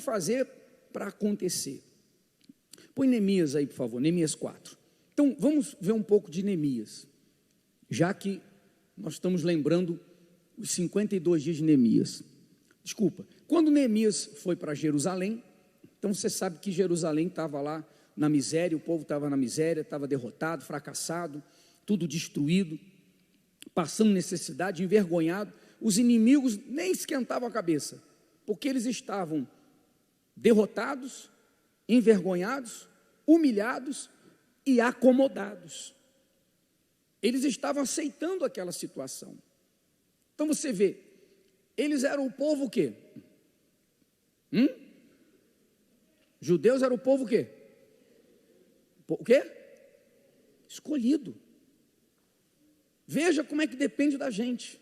fazer para acontecer? Põe Neemias aí, por favor, Neemias 4. Então, vamos ver um pouco de Neemias, já que nós estamos lembrando os 52 dias de Neemias. Desculpa, quando Neemias foi para Jerusalém, então você sabe que Jerusalém estava lá na miséria, o povo estava na miséria, estava derrotado, fracassado, tudo destruído, passando necessidade, envergonhado. Os inimigos nem esquentavam a cabeça, porque eles estavam derrotados, envergonhados, humilhados e acomodados. Eles estavam aceitando aquela situação. Então você vê, eles eram o povo o quê? Judeus eram o povo o quê? O quê? Escolhido. Veja como é que depende da gente.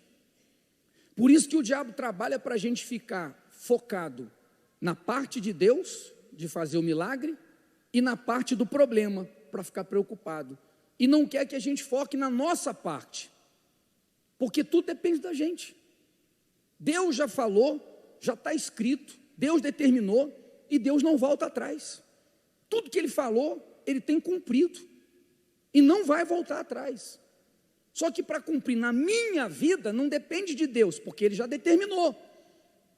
Por isso que o diabo trabalha para a gente ficar focado na parte de Deus, de fazer o milagre, e na parte do problema, para ficar preocupado. E não quer que a gente foque na nossa parte, porque tudo depende da gente. Deus já falou, já está escrito, Deus determinou, e Deus não volta atrás. Tudo que Ele falou, Ele tem cumprido, e não vai voltar atrás. Só que para cumprir na minha vida, não depende de Deus, porque Ele já determinou.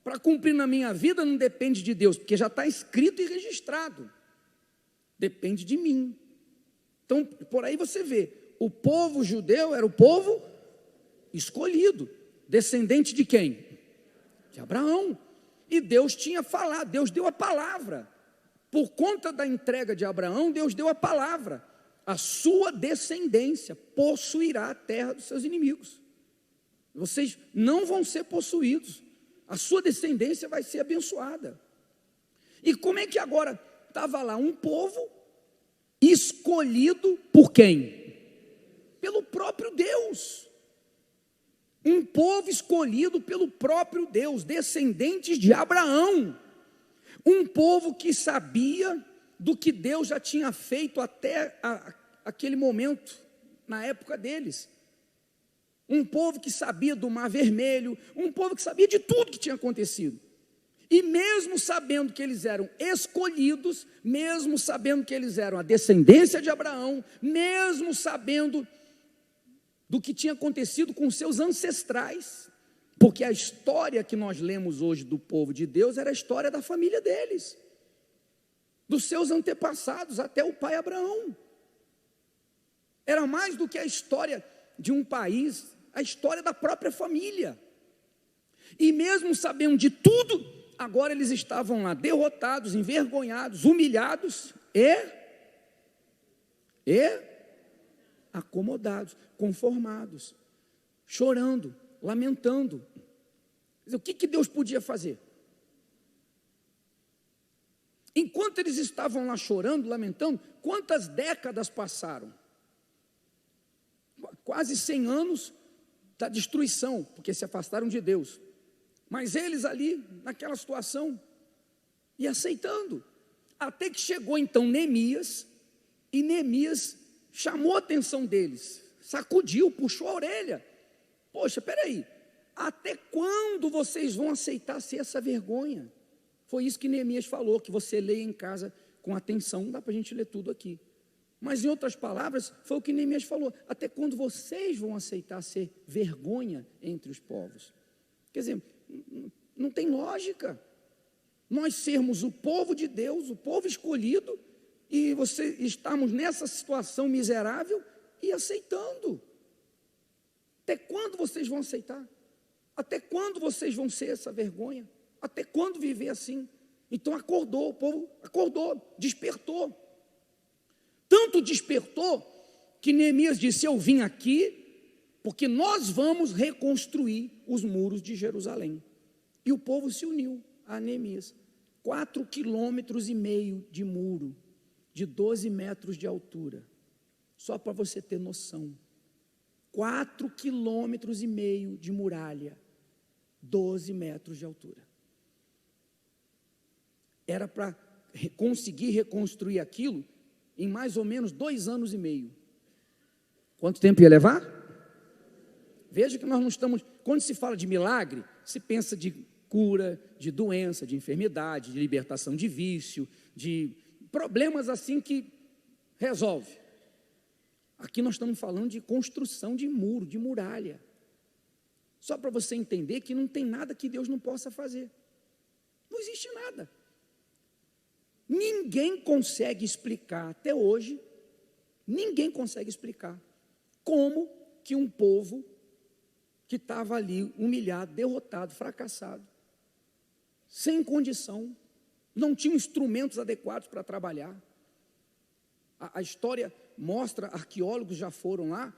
Para cumprir na minha vida, não depende de Deus, porque já está escrito e registrado. Depende de mim. Então, por aí você vê, o povo judeu era o povo escolhido, descendente de quem? De Abraão. E Deus tinha falado, Deus deu a palavra. Por conta da entrega de Abraão, Deus deu a palavra. A sua descendência possuirá a terra dos seus inimigos. Vocês não vão ser possuídos. A sua descendência vai ser abençoada. E como é que agora estava lá um povo escolhido por quem? Pelo próprio Deus. Um povo escolhido pelo próprio Deus, descendentes de Abraão. Um povo que sabia do que Deus já tinha feito até aquele momento, na época deles. Um povo que sabia do Mar Vermelho, um povo que sabia de tudo que tinha acontecido. E mesmo sabendo que eles eram escolhidos, mesmo sabendo que eles eram a descendência de Abraão, mesmo sabendo do que tinha acontecido com seus ancestrais, porque a história que nós lemos hoje do povo de Deus era a história da família deles, dos seus antepassados, até o pai Abraão. Era mais do que a história de um país, a história da própria família. E mesmo sabendo de tudo, agora eles estavam lá derrotados, envergonhados, humilhados e acomodados, conformados, chorando, lamentando. O que Deus podia fazer? Enquanto eles estavam lá chorando, lamentando, quantas décadas passaram? Quase 100 anos da destruição, porque se afastaram de Deus. Mas eles ali, naquela situação, e aceitando. Até que chegou então Neemias, e Neemias chamou a atenção deles, sacudiu, puxou a orelha. Poxa, peraí, até quando vocês vão aceitar ser essa vergonha? Foi isso que Neemias falou, que você leia em casa com atenção, não dá para a gente ler tudo aqui. Mas em outras palavras, foi o que Neemias falou, até quando vocês vão aceitar ser vergonha entre os povos? Quer dizer, não tem lógica, nós sermos o povo de Deus, o povo escolhido, e estamos nessa situação miserável e aceitando. Até quando vocês vão aceitar? Até quando vocês vão ser essa vergonha? Até quando viver assim? Então acordou, o povo acordou, despertou. Tanto despertou, que Neemias disse, eu vim aqui, porque nós vamos reconstruir os muros de Jerusalém. E o povo se uniu a Neemias. 4,5 quilômetros de muro, de 12 metros de altura. Só para você ter noção. 4,5 quilômetros de muralha, 12 metros de altura. Era para conseguir reconstruir aquilo em mais ou menos 2 anos e meio. Quanto tempo ia levar? Veja que nós não estamos, quando se fala de milagre, se pensa de cura de doença, de enfermidade, de libertação de vício, de problemas assim que resolve. Aqui nós estamos falando de construção de muro, de muralha. Só para você entender que não tem nada que Deus não possa fazer. Não existe nada. Ninguém consegue explicar, até hoje, ninguém consegue explicar como que um povo que estava ali humilhado, derrotado, fracassado, sem condição, não tinha instrumentos adequados para trabalhar. A história mostra, arqueólogos já foram lá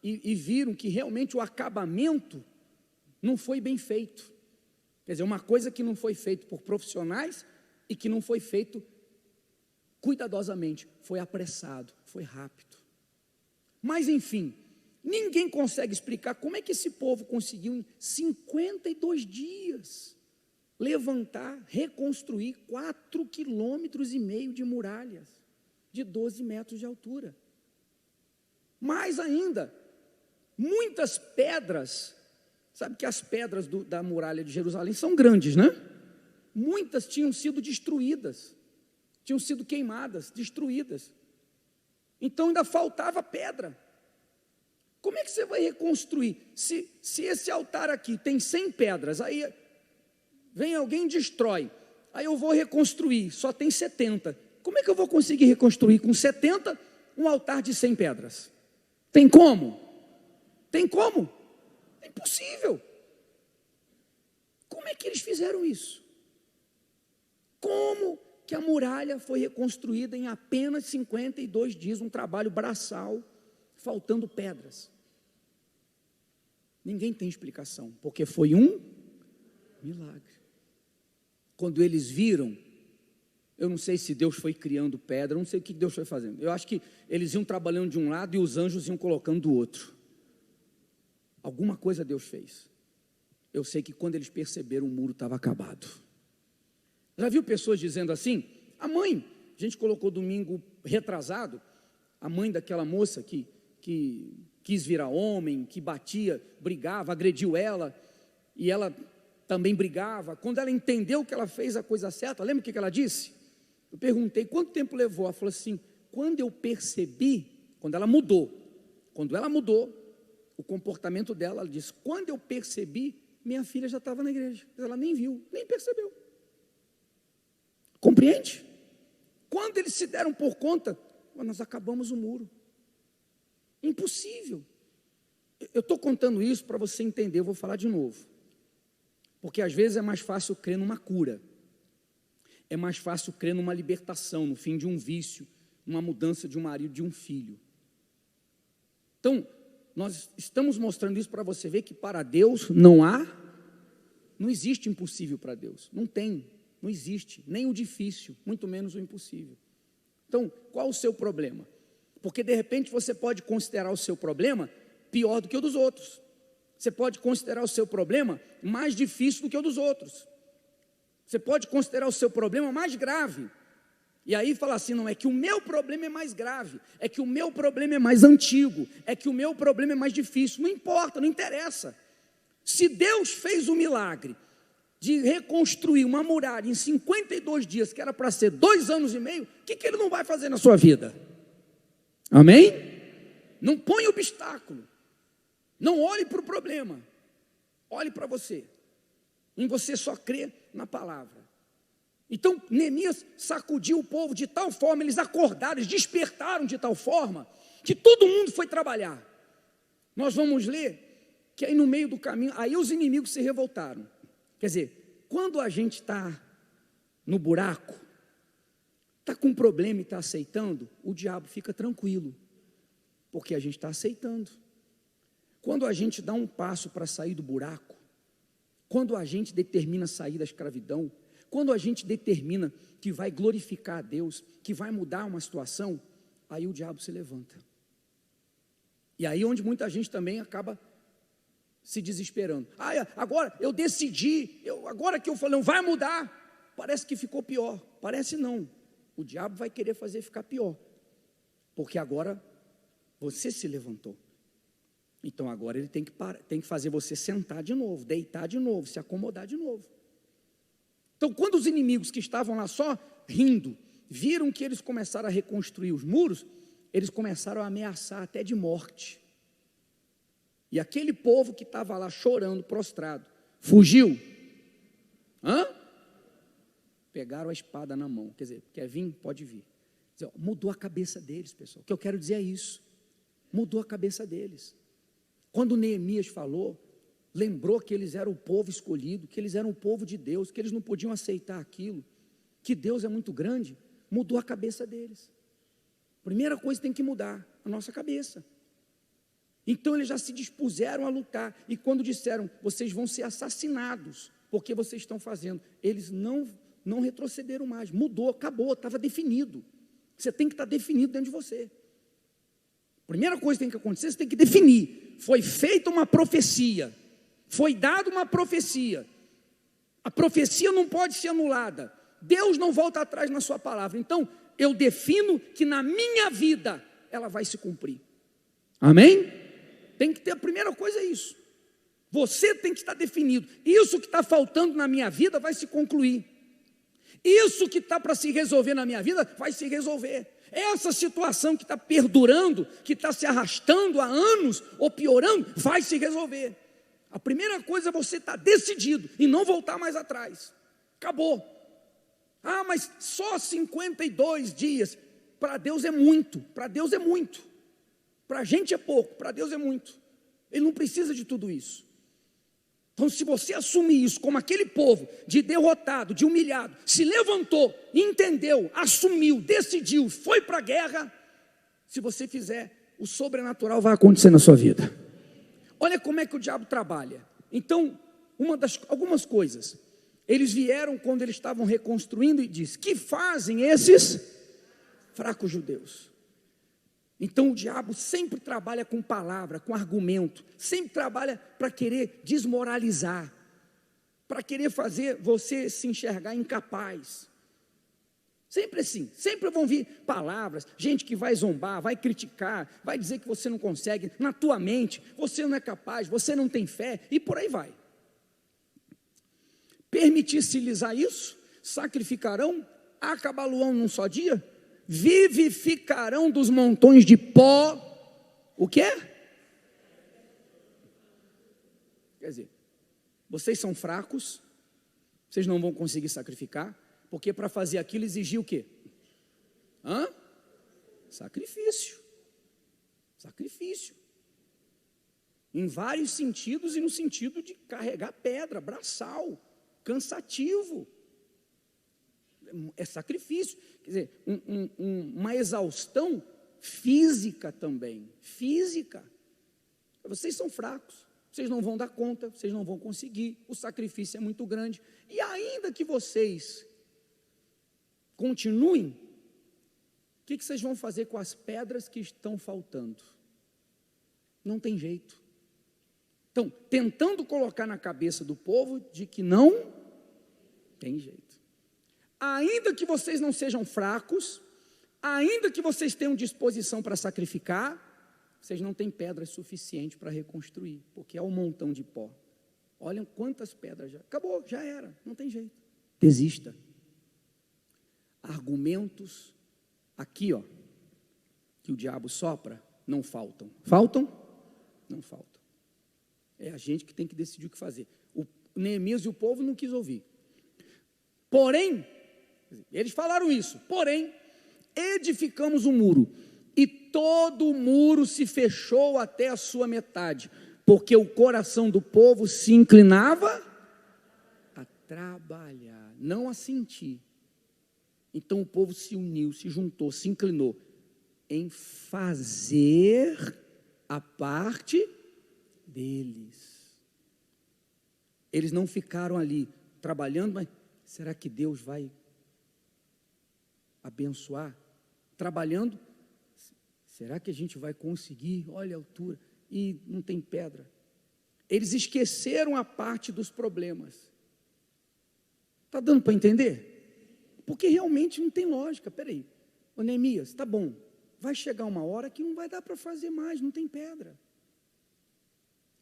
e viram que realmente o acabamento não foi bem feito. Quer dizer, uma coisa que não foi feito por profissionais e que não foi feito cuidadosamente, foi apressado, foi rápido. Mas enfim, ninguém consegue explicar como é que esse povo conseguiu em 52 dias levantar, reconstruir 4,5 quilômetros de muralhas de 12 metros de altura. Mais ainda, muitas pedras, sabe que as pedras da muralha de Jerusalém são grandes, né? Muitas tinham sido destruídas, tinham sido queimadas, destruídas. Então ainda faltava pedra. Como é que você vai reconstruir? Se esse altar aqui tem 100 pedras, aí vem alguém e destrói, aí eu vou reconstruir, só tem 70. Como é que eu vou conseguir reconstruir com 70 um altar de 100 pedras? Tem como? Tem como? É impossível. Como é que eles fizeram isso? Como que a muralha foi reconstruída em apenas 52 dias, um trabalho braçal, faltando pedras? Ninguém tem explicação, porque foi um milagre. Quando eles viram, eu não sei se Deus foi criando pedra, eu não sei o que Deus foi fazendo. Eu acho que eles iam trabalhando de um lado e os anjos iam colocando do outro. Alguma coisa Deus fez. Eu sei que quando eles perceberam, o muro estava acabado. Já viu pessoas dizendo assim? A mãe, a gente colocou domingo retrasado, a mãe daquela moça que quis virar homem, que batia, brigava, agrediu ela, e ela também brigava. Quando ela entendeu que ela fez a coisa certa, lembra o que ela disse? Eu perguntei, quanto tempo levou? Ela falou assim, quando eu percebi, quando ela mudou, o comportamento dela, ela disse, quando eu percebi, minha filha já estava na igreja, ela nem viu, nem percebeu. Compreende? Quando eles se deram por conta, nós acabamos o muro. Impossível. Eu estou contando isso para você entender, eu vou falar de novo. Porque às vezes é mais fácil crer numa cura. É mais fácil crer numa libertação, no fim de um vício, numa mudança de um marido, de um filho. Então, nós estamos mostrando isso para você ver que para Deus não existe impossível para Deus. Não existe, nem o difícil, muito menos o impossível. Então, qual o seu problema? Porque de repente você pode considerar o seu problema pior do que o dos outros. Você pode considerar o seu problema mais difícil do que o dos outros. Você pode considerar o seu problema mais grave. E aí falar assim, não é que o meu problema é mais grave, é que o meu problema é mais antigo, é que o meu problema é mais difícil. Não importa, não interessa. Se Deus fez o milagre de reconstruir uma muralha em 52 dias, que era para ser 2 anos e meio, o que Ele não vai fazer na sua vida? Amém? Não põe obstáculo. Não olhe para o problema. Olhe para você. Em você só crê na palavra. Então, Neemias sacudiu o povo de tal forma, eles acordaram, eles despertaram de tal forma, que todo mundo foi trabalhar. Nós vamos ler que aí no meio do caminho, aí os inimigos se revoltaram. Quer dizer, quando a gente está no buraco, está com um problema e está aceitando, o diabo fica tranquilo, porque a gente está aceitando. Quando a gente dá um passo para sair do buraco, quando a gente determina sair da escravidão, quando a gente determina que vai glorificar a Deus, que vai mudar uma situação, aí o diabo se levanta. E aí onde muita gente também acaba se desesperando. Agora eu decidi, agora que eu falei, não vai mudar, parece que ficou pior. Parece não, o diabo vai querer fazer ficar pior, porque agora você se levantou. Então agora ele tem que fazer você sentar de novo, deitar de novo, se acomodar de novo. Então, quando os inimigos que estavam lá só rindo, viram que eles começaram a reconstruir os muros, eles começaram a ameaçar até de morte. E aquele povo que estava lá chorando, prostrado, fugiu. Pegaram a espada na mão. Quer dizer, quer vir? Pode vir. Quer dizer, mudou a cabeça deles, pessoal. O que eu quero dizer é isso. Mudou a cabeça deles. Quando Neemias falou, lembrou que eles eram o povo escolhido, que eles eram o povo de Deus, que eles não podiam aceitar aquilo, que Deus é muito grande, mudou a cabeça deles. Primeira coisa que tem que mudar, a nossa cabeça. Então eles já se dispuseram a lutar, e quando disseram, vocês vão ser assassinados, porque vocês estão fazendo, eles não retrocederam mais, mudou, acabou, estava definido. Você tem que estar definido dentro de você. Primeira coisa que tem que acontecer, você tem que definir. Foi feita uma profecia, foi dada uma profecia. A profecia não pode ser anulada. Deus não volta atrás na sua palavra. Então, eu defino que na minha vida ela vai se cumprir. Amém? Tem que ter, a primeira coisa é isso. Você tem que estar definido. Isso que está faltando na minha vida vai se concluir. Isso que está para se resolver na minha vida vai se resolver. Essa situação que está perdurando, que está se arrastando há anos ou piorando, vai se resolver. A primeira coisa é você estar decidido e não voltar mais atrás. Acabou. Mas só 52 dias. Para Deus é muito. Para Deus é muito. Para a gente é pouco. Para Deus é muito. Ele não precisa de tudo isso. Então, se você assumir isso como aquele povo de derrotado, de humilhado, se levantou, entendeu, assumiu, decidiu, foi para a guerra, se você fizer, o sobrenatural vai acontecer na sua vida. Olha como é que o diabo trabalha. Então, algumas coisas. Eles vieram quando eles estavam reconstruindo e disse, que fazem esses fracos judeus? Então o diabo sempre trabalha com palavra, com argumento, sempre trabalha para querer desmoralizar, para querer fazer você se enxergar incapaz. Sempre assim, sempre vão vir palavras, gente que vai zombar, vai criticar, vai dizer que você não consegue, na tua mente, você não é capaz, você não tem fé, e por aí vai. Permitir-se-lhes a isso, sacrificarão, acabaluão num só dia, vivificarão dos montões de pó, o quê? Quer dizer, vocês são fracos, vocês não vão conseguir sacrificar, porque para fazer aquilo exigia o quê? Sacrifício. Sacrifício. Em vários sentidos e no sentido de carregar pedra, braçal, cansativo. É sacrifício, quer dizer, uma exaustão física também, física. Vocês são fracos, vocês não vão dar conta, vocês não vão conseguir, o sacrifício é muito grande, e ainda que vocês continuem, o que vocês vão fazer com as pedras que estão faltando? Não tem jeito. Então, tentando colocar na cabeça do povo de que não tem jeito. Ainda que vocês não sejam fracos, ainda que vocês tenham disposição para sacrificar, vocês não têm pedras suficientes para reconstruir, porque é um montão de pó. Olhem quantas pedras já. Acabou, já era, não tem jeito. Desista. Argumentos, aqui que o diabo sopra, não faltam. Faltam? Não faltam. É a gente que tem que decidir o que fazer. O Neemias e o povo não quis ouvir. Porém, eles falaram isso, porém, edificamos um muro, e todo o muro se fechou até a sua metade, porque o coração do povo se inclinava a trabalhar, não a sentir. Então o povo se uniu, se juntou, se inclinou em fazer a parte deles. Eles não ficaram ali trabalhando, mas será que Deus vai abençoar? Trabalhando, será que a gente vai conseguir? Olha a altura, e não tem pedra. Eles esqueceram a parte dos problemas. Está dando para entender? Porque realmente não tem lógica. Peraí, ô Neemias, tá bom, vai chegar uma hora que não vai dar para fazer mais, não tem pedra.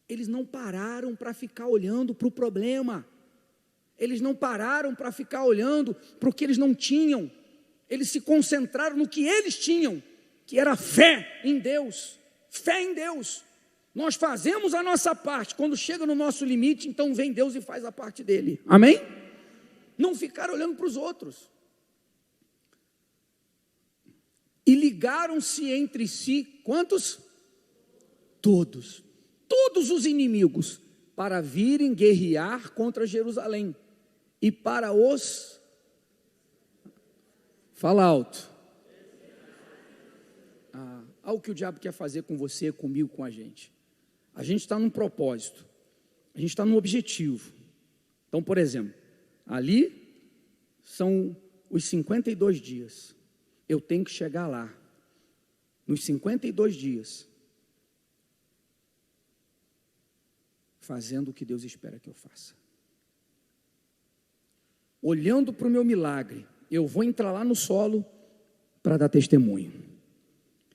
Eles não pararam para ficar olhando para o problema. Eles não pararam para ficar olhando para o que eles não tinham. Eles se concentraram no que eles tinham, que era fé em Deus. Fé em Deus. Nós fazemos a nossa parte. Quando chega no nosso limite, então vem Deus e faz a parte dele. Amém? Não ficar olhando para os outros. E ligaram-se entre si, quantos? Todos. Todos os inimigos, para virem guerrear contra Jerusalém. E para os... Fala alto. Olha o que o diabo quer fazer com você, comigo, com a gente. A gente está num propósito. A gente está num objetivo. Então, por exemplo, ali são os 52 dias. Eu tenho que chegar lá. Nos 52 dias. Fazendo o que Deus espera que eu faça. Olhando para o meu milagre, eu vou entrar lá no solo para dar testemunho.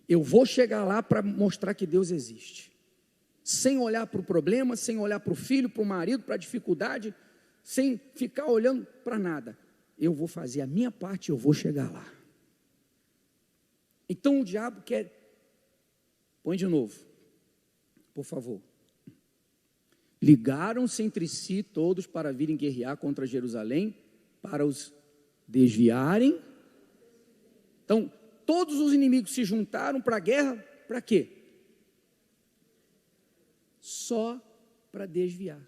Eu vou chegar lá para mostrar que Deus existe. Sem olhar para o problema, sem olhar para o filho, para o marido, para a dificuldade, sem ficar olhando para nada. Eu vou fazer a minha parte e eu vou chegar lá. Então o diabo quer... Põe de novo, por favor. Ligaram-se entre si todos para virem guerrear contra Jerusalém, para os desviarem. Então, todos os inimigos se juntaram para a guerra, para quê? Só para desviar.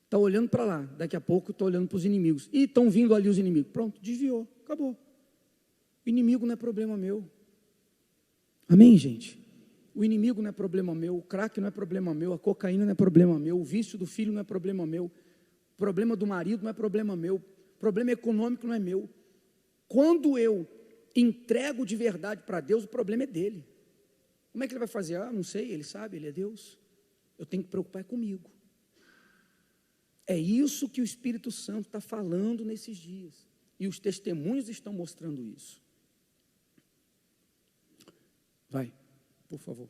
Está olhando para lá, daqui a pouco estou olhando para os inimigos. E estão vindo ali os inimigos. Pronto, desviou, acabou. O inimigo não é problema meu. Amém, gente? O inimigo não é problema meu, o crack não é problema meu, a cocaína não é problema meu, o vício do filho não é problema meu, o problema do marido não é problema meu, o problema econômico não é meu. Quando eu entrego de verdade para Deus, o problema é dele. Como é que ele vai fazer? Não sei, ele sabe, ele é Deus. Eu tenho que preocupar comigo. É isso que o Espírito Santo está falando nesses dias. E os testemunhos estão mostrando isso. Vai, por favor.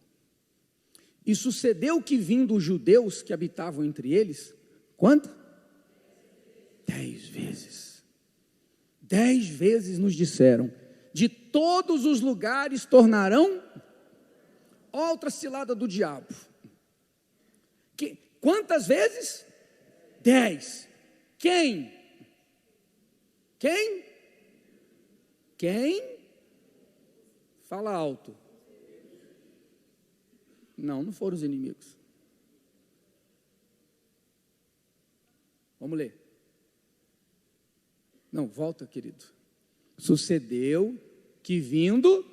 E sucedeu que, vindo os judeus que habitavam entre eles, quanto? 10 vezes. 10 vezes nos disseram, de todos os lugares tornarão... Outra cilada do diabo. Quantas vezes? 10. Quem? Quem? Quem? Fala alto. Não foram os inimigos. Vamos ler. Não, volta, querido. Sucedeu que, vindo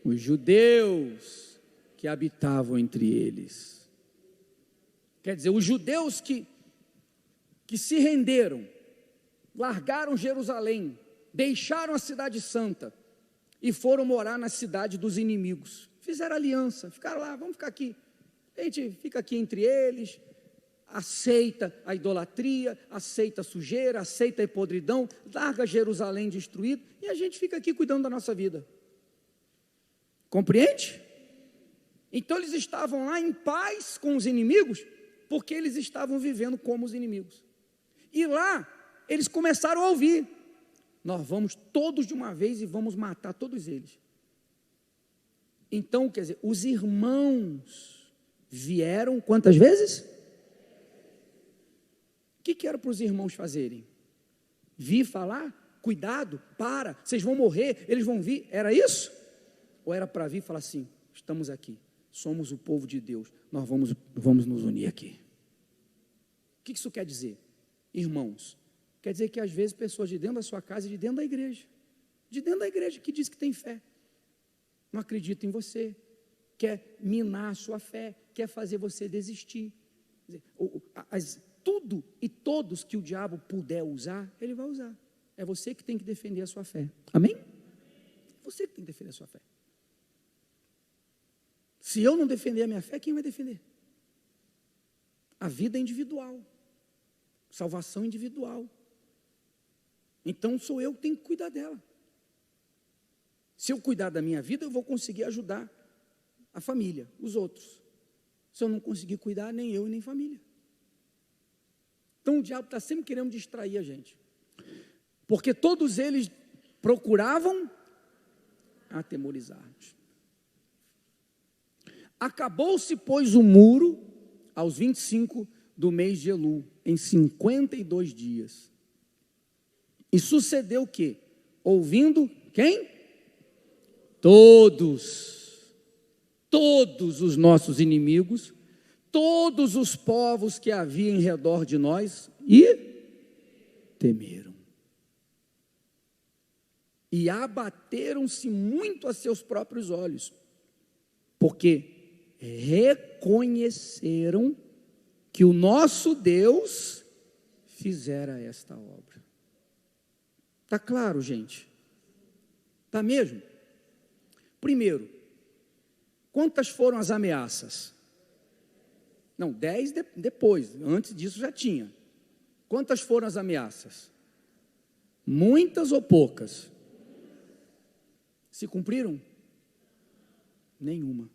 os judeus que habitavam entre eles. Quer dizer, os judeus que se renderam, largaram Jerusalém, deixaram a cidade santa e foram morar na cidade dos inimigos. Fizeram aliança, ficaram lá, vamos ficar aqui. A gente fica aqui entre eles, aceita a idolatria, aceita a sujeira, aceita a podridão, larga Jerusalém destruído e a gente fica aqui cuidando da nossa vida. Compreende? Então eles estavam lá em paz com os inimigos, porque eles estavam vivendo como os inimigos. E lá, eles começaram a ouvir, nós vamos todos de uma vez e vamos matar todos eles. Então, quer dizer, os irmãos vieram quantas vezes? O que era para os irmãos fazerem? Vir falar? Cuidado, para, vocês vão morrer, eles vão vir, era isso? Ou era para vir e falar assim, estamos aqui. Somos o povo de Deus, nós vamos nos unir aqui. O que isso quer dizer? Irmãos, quer dizer que às vezes pessoas de dentro da sua casa e de dentro da igreja que diz que tem fé, não acredita em você, quer minar a sua fé, quer fazer você desistir. Tudo e todos que o diabo puder usar, ele vai usar. É você que tem que defender a sua fé. Amém? Você que tem que defender a sua fé. Se eu não defender a minha fé, quem vai defender? A vida é individual. Salvação individual. Então sou eu que tenho que cuidar dela. Se eu cuidar da minha vida, eu vou conseguir ajudar a família, os outros. Se eu não conseguir cuidar, nem eu e nem família. Então o diabo está sempre querendo distrair a gente, porque todos eles procuravam atemorizar-nos. Acabou-se, pois, o muro aos 25 do mês de Elul, em 52 dias. E sucedeu o quê? Ouvindo quem? Todos os nossos inimigos, todos os povos que havia em redor de nós, e temeram. E abateram-se muito a seus próprios olhos, porque reconheceram que o nosso Deus fizera esta obra. Está claro, gente? Está mesmo? Primeiro, quantas foram as ameaças? Não, 10 depois, antes disso já tinha. Quantas foram as ameaças? Muitas ou poucas? Se cumpriram? Nenhuma.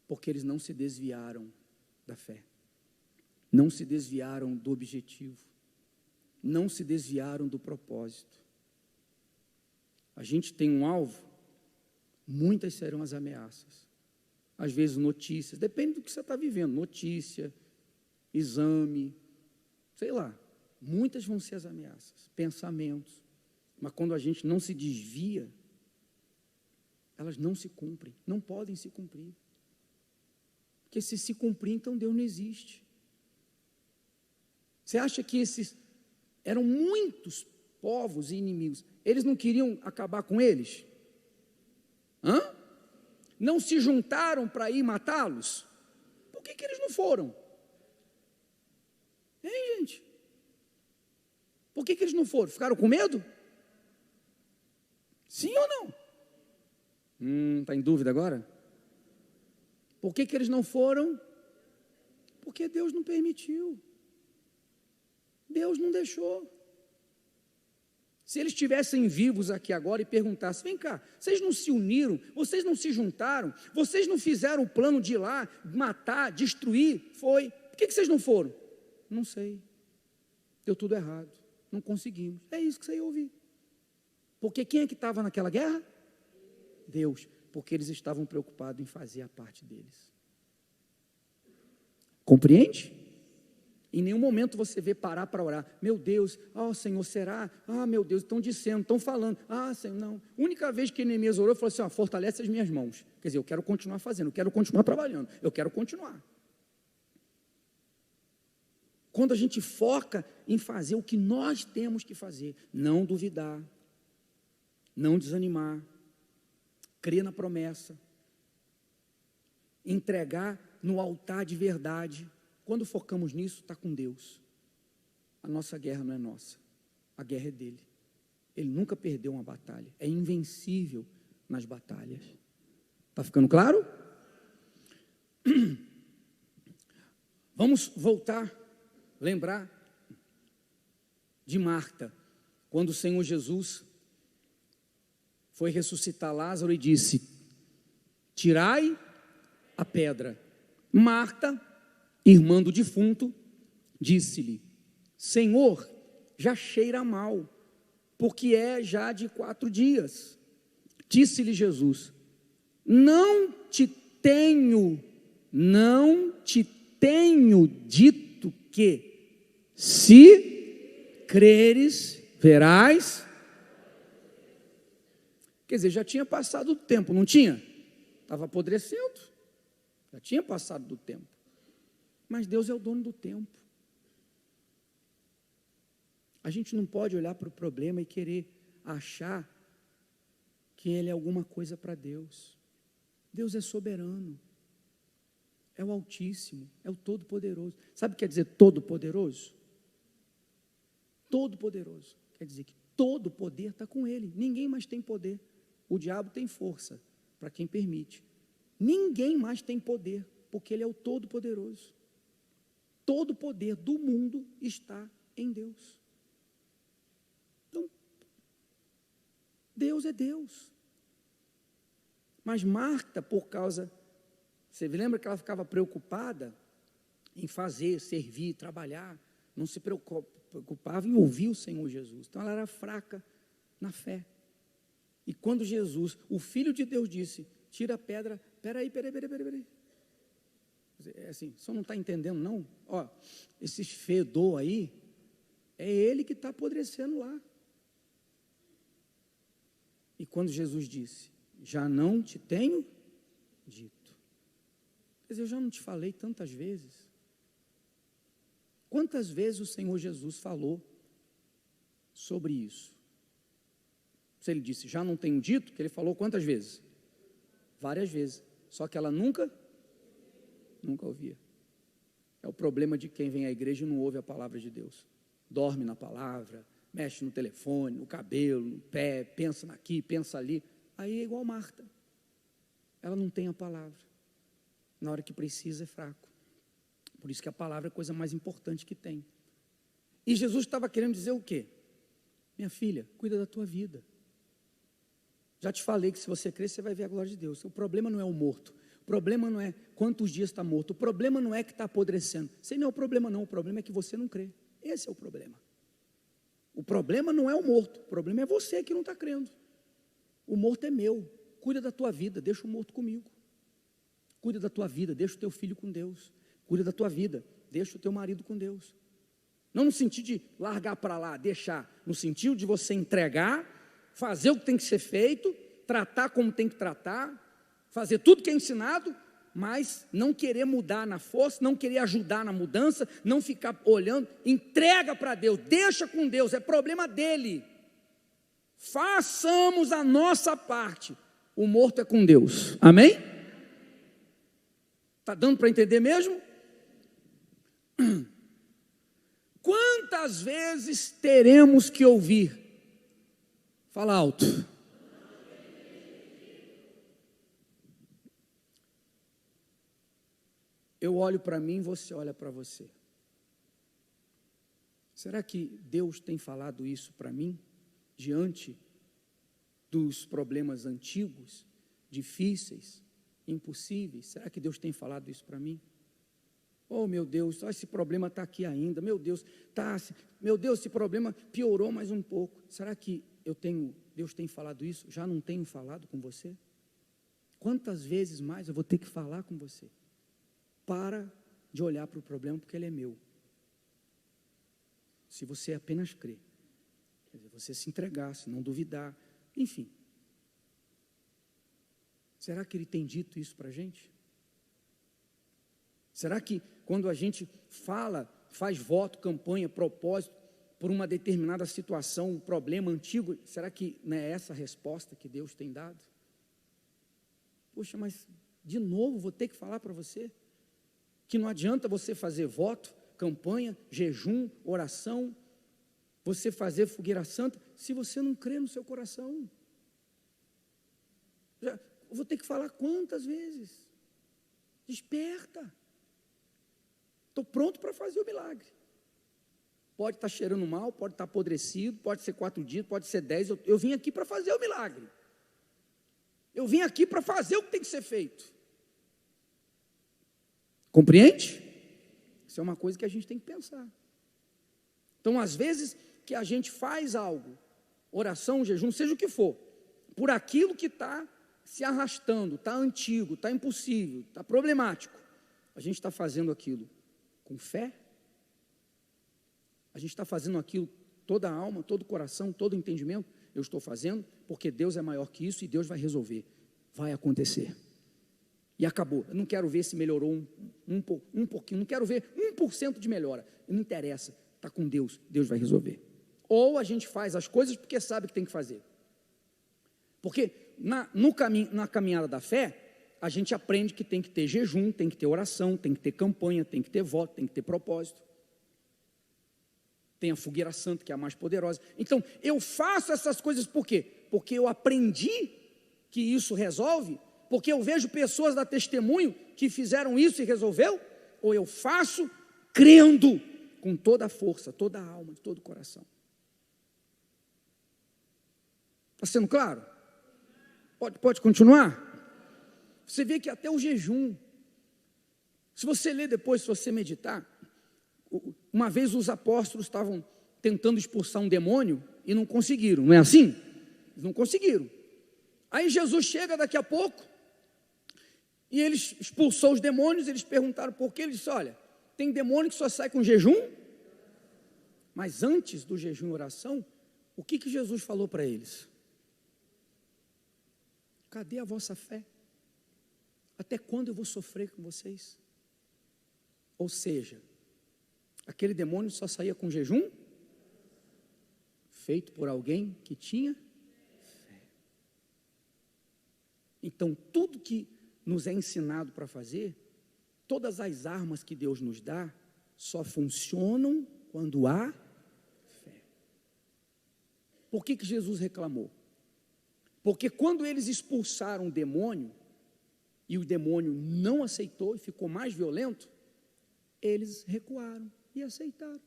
Porque eles não se desviaram da fé, não se desviaram do objetivo, não se desviaram do propósito. A gente tem um alvo, muitas serão as ameaças. Às vezes notícias, depende do que você está vivendo, notícia, exame, sei lá, muitas vão ser as ameaças, pensamentos, mas quando a gente não se desvia, elas não se cumprem, não podem se cumprir. Porque se cumprir, então Deus não existe. Você acha que esses eram muitos povos e inimigos, eles não queriam acabar com eles? Não se juntaram para ir matá-los? Por que eles não foram? Hein, gente? Por que eles não foram? Ficaram com medo? Sim ou não? Está em dúvida agora? Por que eles não foram? Porque Deus não permitiu. Deus não deixou. Se eles estivessem vivos aqui agora e perguntassem, vem cá, vocês não se uniram, vocês não se juntaram, vocês não fizeram o plano de ir lá, matar, destruir, foi, por que vocês não foram? Não sei, deu tudo errado, não conseguimos, é isso que você ia ouvir. Porque quem é que estava naquela guerra? Deus, porque eles estavam preocupados em fazer a parte deles. Compreende? Em nenhum momento você vê parar para orar. Meu Deus, Senhor, será? Meu Deus, estão dizendo, estão falando. Senhor, não. A única vez que Neemias orou, falou assim, fortalece as minhas mãos. Quer dizer, eu quero continuar fazendo, eu quero continuar trabalhando, eu quero continuar. Quando a gente foca em fazer o que nós temos que fazer, não duvidar, não desanimar, crer na promessa, entregar no altar de verdade. Quando focamos nisso, está com Deus. A nossa guerra não é nossa, a guerra é dele. Ele nunca perdeu uma batalha, é invencível nas batalhas. Está ficando claro? Vamos voltar, lembrar de Marta, quando o Senhor Jesus foi ressuscitar Lázaro e disse, tirai a pedra. Marta, irmã do defunto, disse-lhe, Senhor, já cheira mal, porque é já de 4 dias. Disse-lhe Jesus, não te tenho dito que, se creres, verás. Quer dizer, já tinha passado o tempo, não tinha? Estava apodrecendo, já tinha passado do tempo. Mas Deus é o dono do tempo. A gente não pode olhar para o problema e querer achar que ele é alguma coisa para Deus. Deus é soberano, é o Altíssimo, é o Todo-Poderoso. Sabe o que quer dizer Todo-Poderoso? Todo-Poderoso quer dizer que todo poder está com ele, ninguém mais tem poder. O diabo tem força para quem permite. Ninguém mais tem poder, porque ele é o Todo-Poderoso. Todo o poder do mundo está em Deus. Então, Deus é Deus. Mas Marta, por causa, você lembra que ela ficava preocupada? em fazer, servir, trabalhar, não se preocupava em ouvir o Senhor Jesus. Então ela era fraca na fé. E quando Jesus, o Filho de Deus, disse, tira a pedra, peraí. É assim, só não está entendendo não? Ó, esse fedor aí, é ele que está apodrecendo lá. E quando Jesus disse, já não te tenho dito. Quer dizer, eu já não te falei tantas vezes. Quantas vezes o Senhor Jesus falou sobre isso? Se ele disse, já não tenho dito, que ele falou quantas vezes? Várias vezes. Só que ela nunca ouvia. É o problema de quem vem à igreja e não ouve a palavra de Deus. Dorme na palavra, mexe no telefone, no cabelo, no pé, pensa aqui, pensa ali. Aí é igual Marta. Ela não tem a palavra. Na hora que precisa é fraco. Por isso que a palavra é a coisa mais importante que tem. E Jesus estava querendo dizer o quê? Minha filha, cuida da tua vida. Já te falei que se você crer, você vai ver a glória de Deus. O problema não é o morto. O problema não é quantos dias está morto. O problema não é que está apodrecendo. Esse não é o problema não. O problema é que você não crê. Esse é o problema. O problema não é o morto. O problema é você que não está crendo. O morto é meu. Cuida da tua vida. Deixa o morto comigo. Cuida da tua vida. Deixa o teu filho com Deus. Cuida da tua vida. Deixa o teu marido com Deus. Não no sentido de largar para lá, deixar. No sentido de você entregar, fazer o que tem que ser feito, tratar como tem que tratar, fazer tudo que é ensinado, mas não querer mudar na força, não querer ajudar na mudança, não ficar olhando, entrega para Deus, deixa com Deus, é problema dele. Façamos a nossa parte, o morto é com Deus, amém? Está dando para entender mesmo? Quantas vezes teremos que ouvir? Fala alto. Eu olho para mim, você olha para você. Será que Deus tem falado isso para mim? Diante dos problemas antigos, difíceis, impossíveis? Será que Deus tem falado isso para mim? Oh meu Deus, esse problema está aqui ainda. Meu Deus, esse problema piorou mais um pouco. Será que Deus tem falado isso? Já não tenho falado com você? Quantas vezes mais eu vou ter que falar com você? Para de olhar para o problema, porque ele é meu. Se você apenas crer, quer dizer, você se entregar, se não duvidar, enfim. Será que ele tem dito isso para a gente? Será que quando a gente faz voto, campanha, propósito, por uma determinada situação, um problema antigo, será que não é essa a resposta que Deus tem dado? Poxa, mas de novo vou ter que falar para você que não adianta você fazer voto, campanha, jejum, oração, você fazer fogueira santa, se você não crê no seu coração. Eu vou ter que falar quantas vezes? Desperta. Estou pronto para fazer o milagre. Pode estar cheirando mal, pode estar apodrecido, pode ser 4 dias, pode ser 10. Eu vim aqui para fazer o milagre. Eu vim aqui para fazer o que tem que ser feito. Compreende? Isso é uma coisa que a gente tem que pensar. Então, às vezes que a gente faz algo, oração, jejum, seja o que for, por aquilo que está se arrastando, está antigo, está impossível, está problemático, a gente está fazendo aquilo com fé? A gente está fazendo aquilo toda a alma, todo o coração, todo o entendimento? Eu estou fazendo porque Deus é maior que isso e Deus vai resolver. Vai acontecer. E acabou. Eu não quero ver se melhorou um pouquinho, não quero ver 1% de melhora. Não interessa, está com Deus, Deus vai resolver. Ou a gente faz as coisas porque sabe que tem que fazer. Porque na caminhada da fé, a gente aprende que tem que ter jejum, tem que ter oração, tem que ter campanha, tem que ter voto, tem que ter propósito. Tem a fogueira santa, que é a mais poderosa. Então, eu faço essas coisas por quê? Porque eu aprendi que isso resolve, porque eu vejo pessoas da testemunho que fizeram isso e resolveu, ou eu faço crendo com toda a força, toda a alma, todo o coração. Está sendo claro? Pode continuar? Você vê que até o jejum, Se você ler depois, se você meditar, uma vez os apóstolos estavam tentando expulsar um demônio e não conseguiram, não é assim? Eles não conseguiram. Aí Jesus chega daqui a pouco e eles expulsou os demônios. Eles perguntaram por quê. Ele disse: olha, tem demônio que só sai com jejum. Mas antes do jejum e oração, o que Jesus falou para eles? Cadê a vossa fé? Até quando eu vou sofrer com vocês? Ou seja, aquele demônio só saía com jejum, feito por alguém que tinha fé. Então, tudo que nos é ensinado para fazer, todas as armas que Deus nos dá, só funcionam quando há fé. Por que Jesus reclamou? Porque quando eles expulsaram o demônio, e o demônio não aceitou e ficou mais violento, eles recuaram e aceitaram.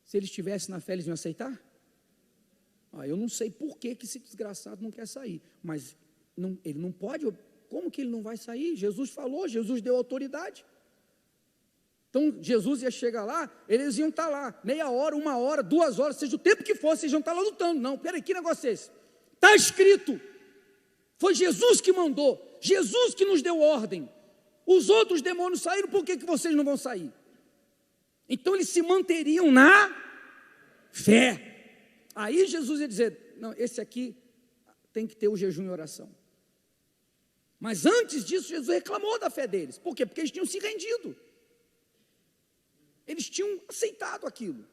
Se eles estivessem na fé, eles iam aceitar? Eu não sei por que esse desgraçado não quer sair, mas ele não pode. Como que ele não vai sair? Jesus falou, Jesus deu autoridade. Então Jesus ia chegar lá, eles iam estar lá, meia hora, 1 hora, 2 horas, seja o tempo que fosse, eles iam estar lá lutando. Não, peraí, que negócio é esse? Está escrito, foi Jesus que mandou, Jesus que nos deu ordem. Os outros demônios saíram, por que vocês não vão sair? Então eles se manteriam na fé. Aí Jesus ia dizer: não, esse aqui tem que ter o jejum e oração. Mas antes disso, Jesus reclamou da fé deles. Por quê? Porque eles tinham se rendido. Eles tinham aceitado aquilo.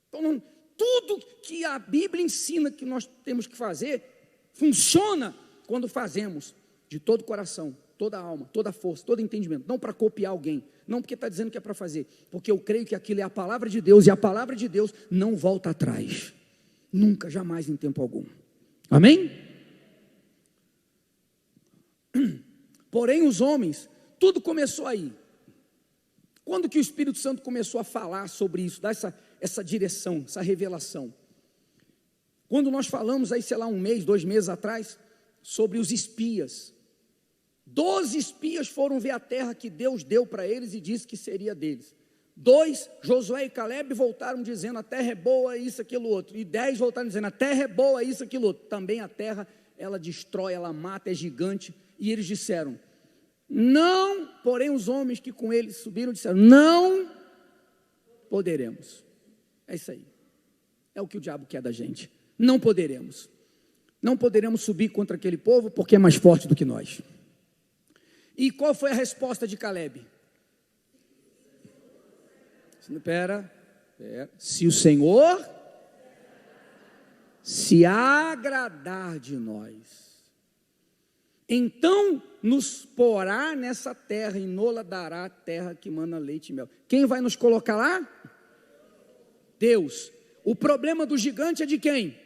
Então, tudo que a Bíblia ensina que nós temos que fazer, funciona quando fazemos de todo o coração, toda a alma, toda a força, todo entendimento. Não para copiar alguém, não porque está dizendo que é para fazer, porque eu creio que aquilo é a palavra de Deus, e a palavra de Deus não volta atrás. Nunca, jamais, em tempo algum. Amém? Porém, os homens, tudo começou aí. Quando que o Espírito Santo começou a falar sobre isso, dar essa direção, essa revelação? Quando nós falamos aí, sei lá, 1 mês, 2 meses atrás, sobre os espias. 12 espias foram ver a terra que Deus deu para eles e disse que seria deles. 2, Josué e Caleb, voltaram dizendo: a terra é boa, isso, aquilo, outro. E 10 voltaram dizendo: a terra é boa, isso, aquilo, outro. Também a terra, ela destrói, ela mata, é gigante. E eles disseram: não, porém os homens que com eles subiram disseram: não poderemos. É isso aí, é o que o diabo quer da gente. Não poderemos subir contra aquele povo, porque é mais forte do que nós. E qual foi a resposta de Caleb? Espera, se o Senhor se agradar de nós, então nos porá nessa terra e nola dará a terra que mana leite e mel. Quem vai nos colocar lá? Deus. O problema do gigante é de quem?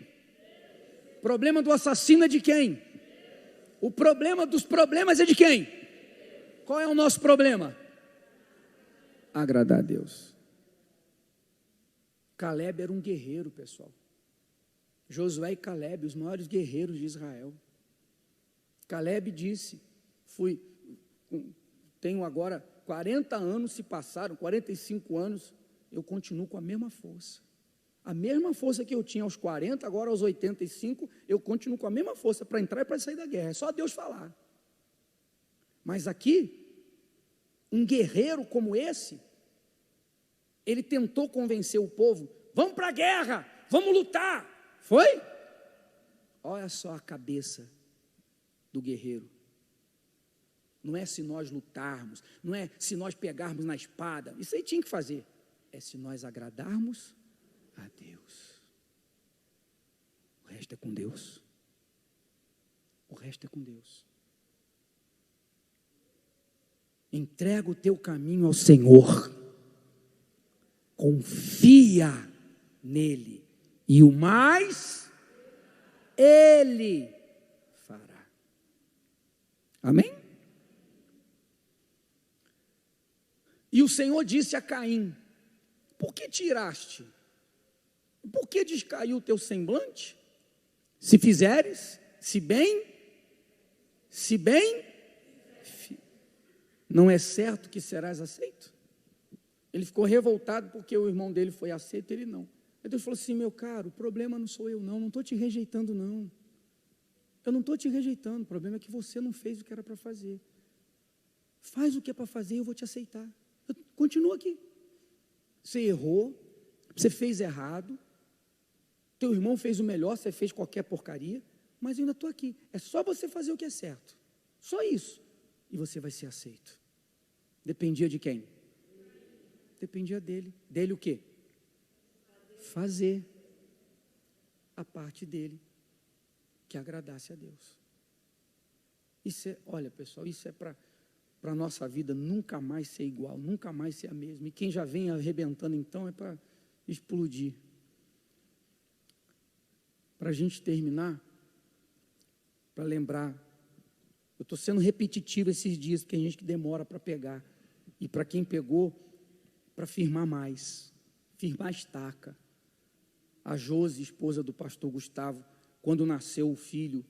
O problema do assassino é de quem? O problema dos problemas é de quem? Qual é o nosso problema? Agradar a Deus. Caleb era um guerreiro, pessoal. Josué e Caleb, os maiores guerreiros de Israel. Caleb disse: tenho agora 40 anos, se passaram 45 anos, eu continuo com a mesma força. A mesma força que eu tinha aos 40, agora aos 85, eu continuo com a mesma força para entrar e para sair da guerra. É só Deus falar. Mas aqui, um guerreiro como esse, ele tentou convencer o povo: vamos para a guerra, vamos lutar. Foi? Olha só a cabeça do guerreiro. Não é se nós lutarmos, não é se nós pegarmos na espada, isso aí tinha que fazer. É se nós agradarmos a Deus. O resto é com Deus. O resto é com Deus. Entrega o teu caminho ao Senhor. Confia nele. E o mais Ele fará. Amém? E o Senhor disse a Caim: por que tiraste? Por que descaiu o teu semblante? Se fizeres, se bem, não é certo que serás aceito? Ele ficou revoltado porque o irmão dele foi aceito e ele não. Aí Deus falou assim: meu caro, o problema não sou eu não estou te rejeitando não. Eu não estou te rejeitando, o problema é que você não fez o que era para fazer. Faz o que é para fazer e eu vou te aceitar. Continua aqui. Você errou, você fez errado, teu irmão fez o melhor, você fez qualquer porcaria, mas eu ainda estou aqui. É só você fazer o que é certo. Só isso. E você vai ser aceito. Dependia de quem? Dependia dele. Dele o quê? Fazer a parte dele que agradasse a Deus. Isso é, olha pessoal, isso é para a nossa vida nunca mais ser igual, nunca mais ser a mesma. E quem já vem arrebentando então é para explodir. Para a gente terminar, para lembrar, eu estou sendo repetitivo esses dias, porque tem gente que demora para pegar. E para quem pegou, para firmar mais, firmar a estaca. A Josi, esposa do pastor Gustavo, quando nasceu o filho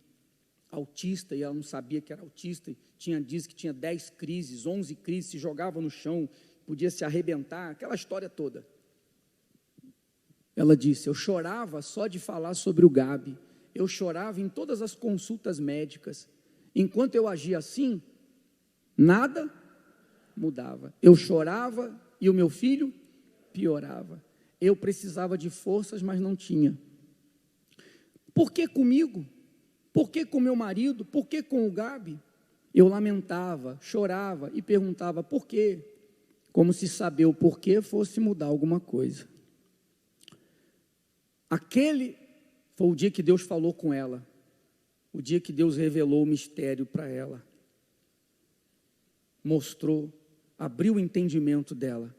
autista, e ela não sabia que era autista, disse que tinha 10 crises, 11 crises, se jogava no chão, podia se arrebentar, aquela história toda. Ela disse: eu chorava só de falar sobre o Gabi, eu chorava em todas as consultas médicas, enquanto eu agia assim, nada mudava, eu chorava e o meu filho piorava, eu precisava de forças, mas não tinha. Por que comigo? Por que com meu marido? Por que com o Gabi? Eu lamentava, chorava e perguntava por quê, como se saber o porquê fosse mudar alguma coisa. Aquele foi o dia que Deus falou com ela, o dia que Deus revelou o mistério para ela, mostrou, abriu o entendimento dela.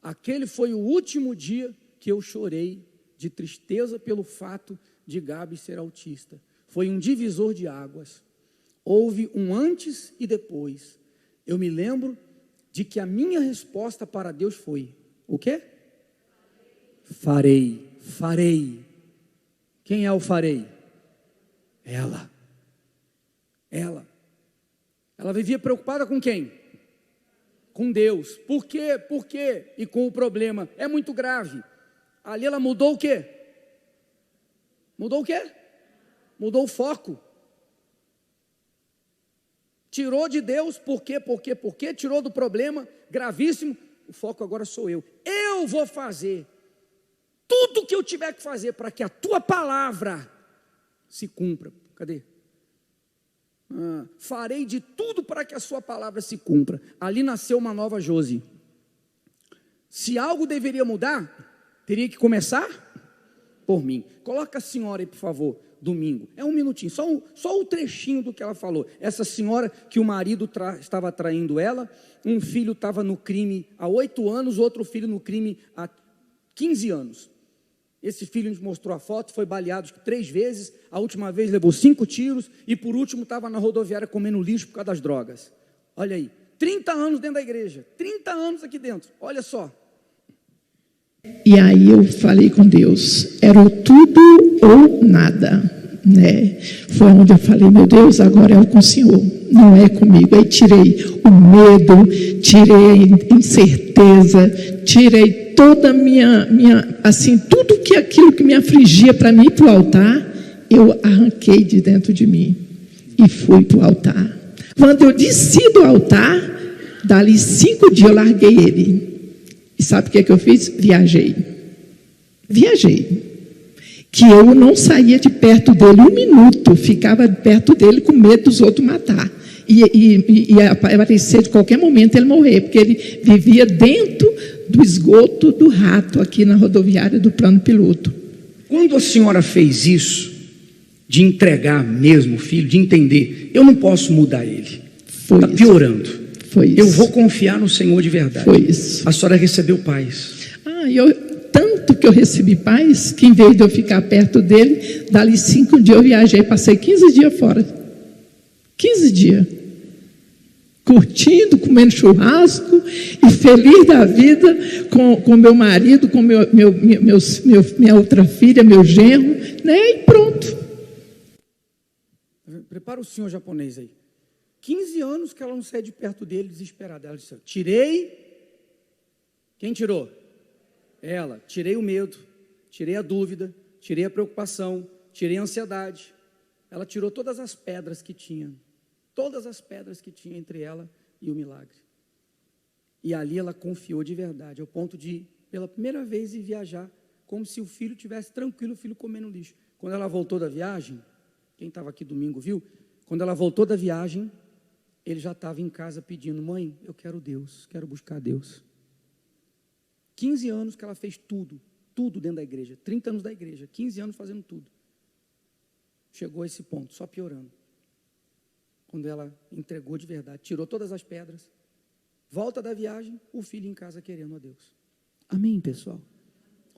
Aquele foi o último dia que eu chorei de tristeza pelo fato de Gabi ser autista. Foi um divisor de águas. Houve um antes e depois. Eu me lembro de que a minha resposta para Deus foi: o quê? Farei, farei. Quem é o farei? Ela. Ela vivia preocupada com quem? Com Deus. Por quê? Por quê? E com o problema. É muito grave. Ali ela mudou o quê? Mudou o quê? Mudou o foco. Tirou de Deus, por quê? Tirou do problema gravíssimo. O foco agora sou eu. Eu vou fazer tudo o que eu tiver que fazer para que a tua palavra se cumpra. Cadê? Farei de tudo para que a sua palavra se cumpra. Ali nasceu uma nova Josi. Se algo deveria mudar, teria que começar por mim. Coloca a senhora aí, por favor, domingo. É um minutinho, só o trechinho do que ela falou. Essa senhora que o marido estava traindo ela, um filho estava no crime há 8 anos, outro filho no crime há 15 anos. Esse filho nos mostrou a foto, foi baleado 3 vezes, a última vez levou 5 tiros, e por último estava na rodoviária comendo lixo por causa das drogas. Olha aí, 30 anos dentro da igreja, 30 anos aqui dentro, olha só. E aí eu falei com Deus, era o tudo ou nada, né? Foi onde eu falei: meu Deus, agora é com o Senhor, não é comigo. Aí tirei o medo, tirei a incerteza, tirei toda a minha assim, tudo que aquilo que me afligia para mim ir para o altar, eu arranquei de dentro de mim e fui para o altar. Quando eu desci do altar, dali 5 dias eu larguei ele. E sabe o que eu fiz? Viajei. Que eu não saía de perto dele 1 minuto, ficava perto dele com medo dos outros matar. E aparecer de qualquer momento ele morrer, porque ele vivia dentro do esgoto do rato, aqui na rodoviária do Plano Piloto. Quando a senhora fez isso, de entregar mesmo o filho, de entender, eu não posso mudar ele, está piorando. Foi isso. Eu vou confiar no Senhor de verdade. Foi isso. A senhora recebeu paz. Tanto que eu recebi paz, que em vez de eu ficar perto dele, dali 5 dias eu viajei, passei 15 dias fora. 15 dias. Curtindo, comendo churrasco e feliz da vida com meu marido, com minha outra filha, meu genro, né? E pronto. Prepara o senhor japonês aí. 15 anos que ela não sai de perto dele, desesperada. Ela disse: tirei. Quem tirou? Ela. Tirei o medo, tirei a dúvida, tirei a preocupação, tirei a ansiedade. Ela tirou todas as pedras que tinha entre ela e o milagre. E ali ela confiou de verdade, ao ponto de, pela primeira vez, ir viajar, como se o filho tivesse tranquilo, o filho comendo lixo. Quando ela voltou da viagem, quem estava aqui domingo viu, quando ela voltou da viagem, ele já estava em casa pedindo: mãe, eu quero Deus, quero buscar Deus. 15 anos que ela fez tudo dentro da igreja, 30 anos da igreja, 15 anos fazendo tudo. Chegou a esse ponto, só piorando. Quando ela entregou de verdade, tirou todas as pedras, volta da viagem, o filho em casa querendo a Deus. Amém, pessoal?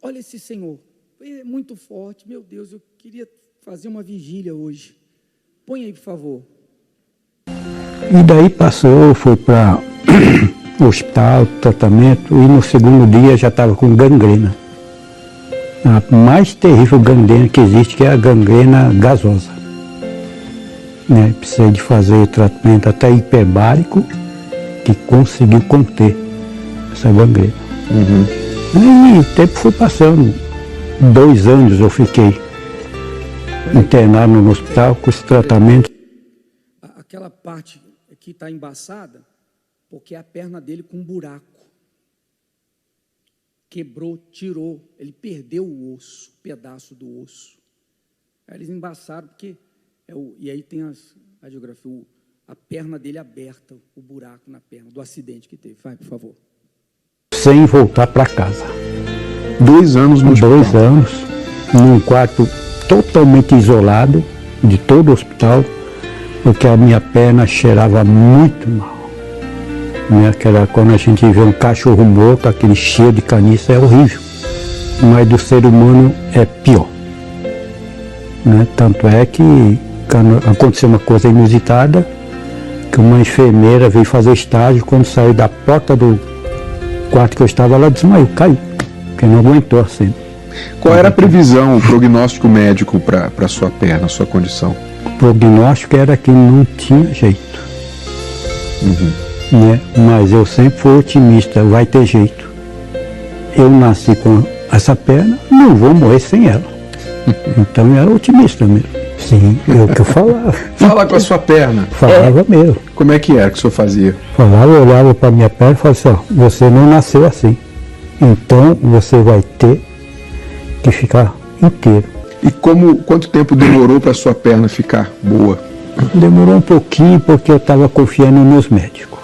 Olha esse Senhor, é muito forte, meu Deus, eu queria fazer uma vigília hoje. Põe aí, por favor. E daí passou, foi para o hospital, tratamento, e no segundo dia já estava com gangrena. A mais terrível gangrena que existe, que é a gangrena gasosa. Precisei de fazer tratamento até hiperbárico, que conseguiu conter essa gangrena. Aí o tempo foi passando. 2 anos eu fiquei internado no hospital com esse tratamento. Aquela parte aqui está embaçada, porque é a perna dele com um buraco. Quebrou, tirou, ele perdeu o osso, um pedaço do osso. Aí eles embaçaram, porque... e aí tem a radiografia, a perna dele aberta, o buraco na perna, do acidente que teve. Vai, por favor. Sem voltar para casa. 2 anos no hospital. 2 anos, num quarto totalmente isolado de todo o hospital, porque a minha perna cheirava muito mal. Quando a gente vê um cachorro morto, aquele cheiro de caniça, é horrível. Mas do ser humano é pior. Tanto é que aconteceu uma coisa inusitada, que uma enfermeira veio fazer estágio, quando saiu da porta do quarto que eu estava, ela desmaiou, caiu, porque não aguentou a cena. Qual era a previsão, o prognóstico médico para a sua perna, a sua condição? O prognóstico era que não tinha jeito. Mas eu sempre fui otimista, vai ter jeito. Eu nasci com essa perna, não vou morrer sem ela. Então eu era otimista mesmo. Sim, é o que eu falava. Fala com a sua perna. Falava mesmo. Como é que era que o senhor fazia? Falava, eu olhava para a minha perna e falava assim: ó, você não nasceu assim. Então você vai ter que ficar inteiro. E quanto tempo demorou para a sua perna ficar boa? Demorou um pouquinho, porque eu estava confiando nos médicos.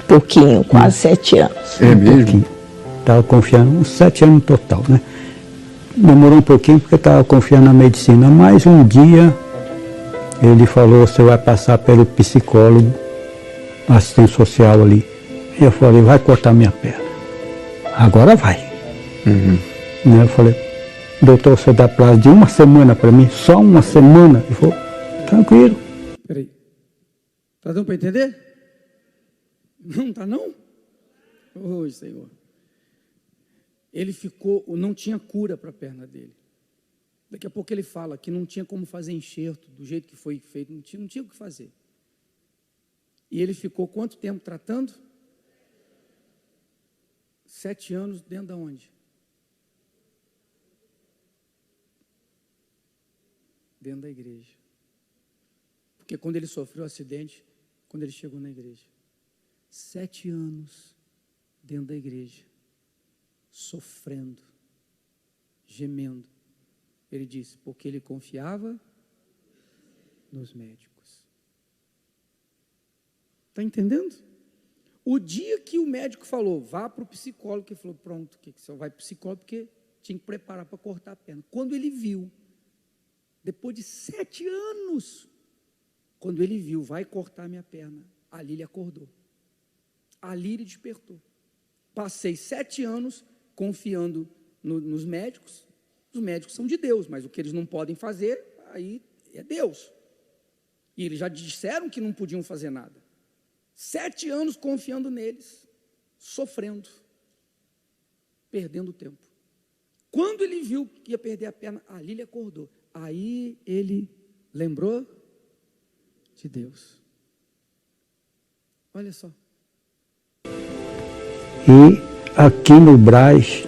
Pouquinho, quase 7 anos. É mesmo? Estava confiando, uns 7 anos no total, Demorou um pouquinho porque eu estava confiando na medicina, mas um dia ele falou: você vai passar pelo psicólogo, assistente social ali. E eu falei: vai cortar minha perna. Agora vai. Eu falei: doutor, você dá prazo de 1 semana para mim? Só 1 semana? Ele falou: tranquilo. Peraí, está dando para entender? Não está não? Oi, Senhor. Ele ficou, não tinha cura para a perna dele. Daqui a pouco ele fala que não tinha como fazer enxerto do jeito que foi feito, não tinha o que fazer. E ele ficou quanto tempo tratando? 7 anos dentro de onde? Dentro da igreja. Porque quando ele sofreu o acidente, quando ele chegou na igreja, 7 anos dentro da igreja, sofrendo, gemendo. Ele disse: porque ele confiava nos médicos. Está entendendo? O dia que o médico falou: vá para o psicólogo, ele falou: pronto, que só vai para o psicólogo porque tinha que preparar para cortar a perna. Quando ele viu, depois de 7 anos, quando ele viu, vai cortar a minha perna, ali ele acordou. Ali ele despertou. Passei 7 anos confiando nos médicos. Os médicos são de Deus, mas o que eles não podem fazer, aí é Deus. E eles já disseram que não podiam fazer nada. 7 anos confiando neles, sofrendo, perdendo tempo. Quando ele viu que ia perder a perna, ali ele acordou. Aí ele lembrou de Deus. Olha só. E aqui no Brás,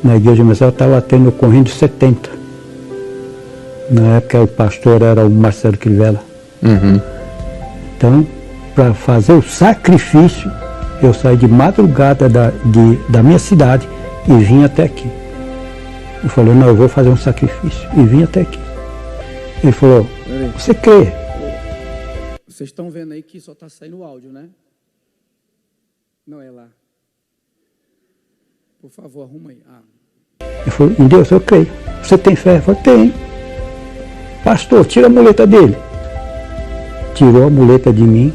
na igreja mensal, estava tendo correndo 70. Na época o pastor era o Marcelo Crivella. Então, para fazer o sacrifício, eu saí de madrugada da minha cidade e vim até aqui. Eu falei, não, eu vou fazer um sacrifício. E vim até aqui. Ele falou, você crê? Vocês estão vendo aí que só está saindo o áudio, né? Não é lá. Por favor, arruma aí. Ele falou, em Deus eu creio. Você tem fé? Eu falei, tem. Pastor, tira a muleta dele. Tirou a muleta de mim.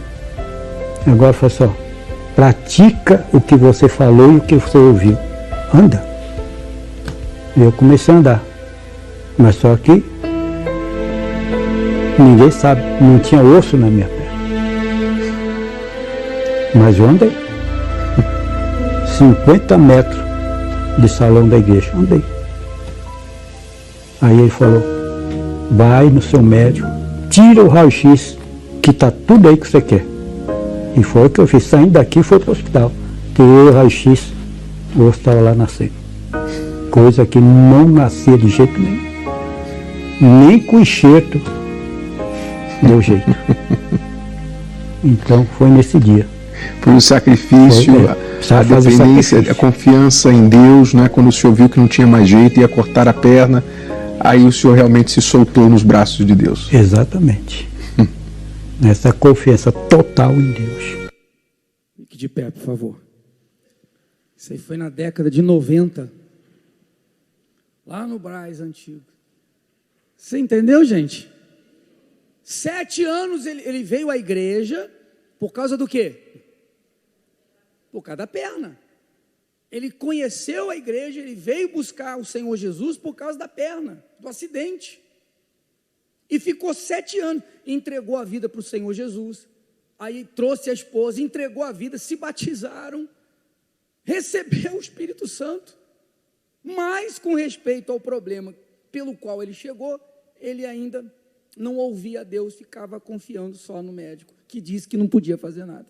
Agora falou só, pratica o que você falou e o que você ouviu. Anda. E eu comecei a andar. Mas só que ninguém sabe, não tinha osso na minha perna. Mas eu andei. 50 metros de salão da igreja. Andei. Aí ele falou, vai no seu médico, tira o raio-x, que está tudo aí que você quer. E foi o que eu fiz. Saindo daqui, foi para o hospital. Tirei o raio-x, o osso estava lá nascendo. Coisa que não nascia de jeito nenhum. Nem com enxerto deu jeito. Então foi nesse dia. Foi o sacrifício, a dependência, a confiança em Deus, né? Quando o senhor viu que não tinha mais jeito, ia cortar a perna, aí o senhor realmente se soltou nos braços de Deus. Exatamente. Essa confiança total em Deus. Fique de pé, por favor. Isso aí foi na década de 90. Lá no Brás antigo. Você entendeu, gente? 7 anos ele veio à igreja por causa do quê? Por causa da perna. Ele conheceu a igreja, ele veio buscar o Senhor Jesus por causa da perna, do acidente. E ficou 7 anos, entregou a vida para o Senhor Jesus. Aí trouxe a esposa, entregou a vida, se batizaram, recebeu o Espírito Santo. Mas com respeito ao problema pelo qual ele chegou, ele ainda não ouvia a Deus, ficava confiando só no médico, que disse que não podia fazer nada.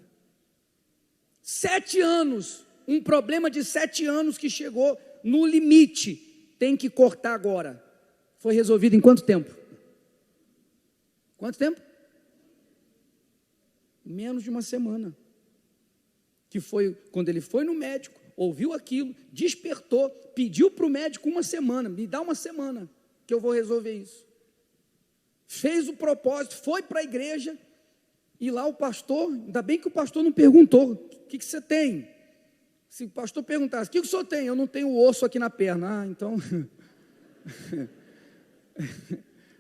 7 anos, um problema de 7 anos que chegou no limite, tem que cortar agora. Foi resolvido em quanto tempo? Quanto tempo? Menos de uma semana. Que foi quando ele foi no médico, ouviu aquilo, despertou, pediu para o médico uma semana, me dá uma semana, que eu vou resolver isso. Fez o propósito, foi para a igreja, e lá o pastor, ainda bem que o pastor não perguntou, o que você tem? Se o pastor perguntasse, o que o senhor tem? Eu não tenho osso aqui na perna. Então,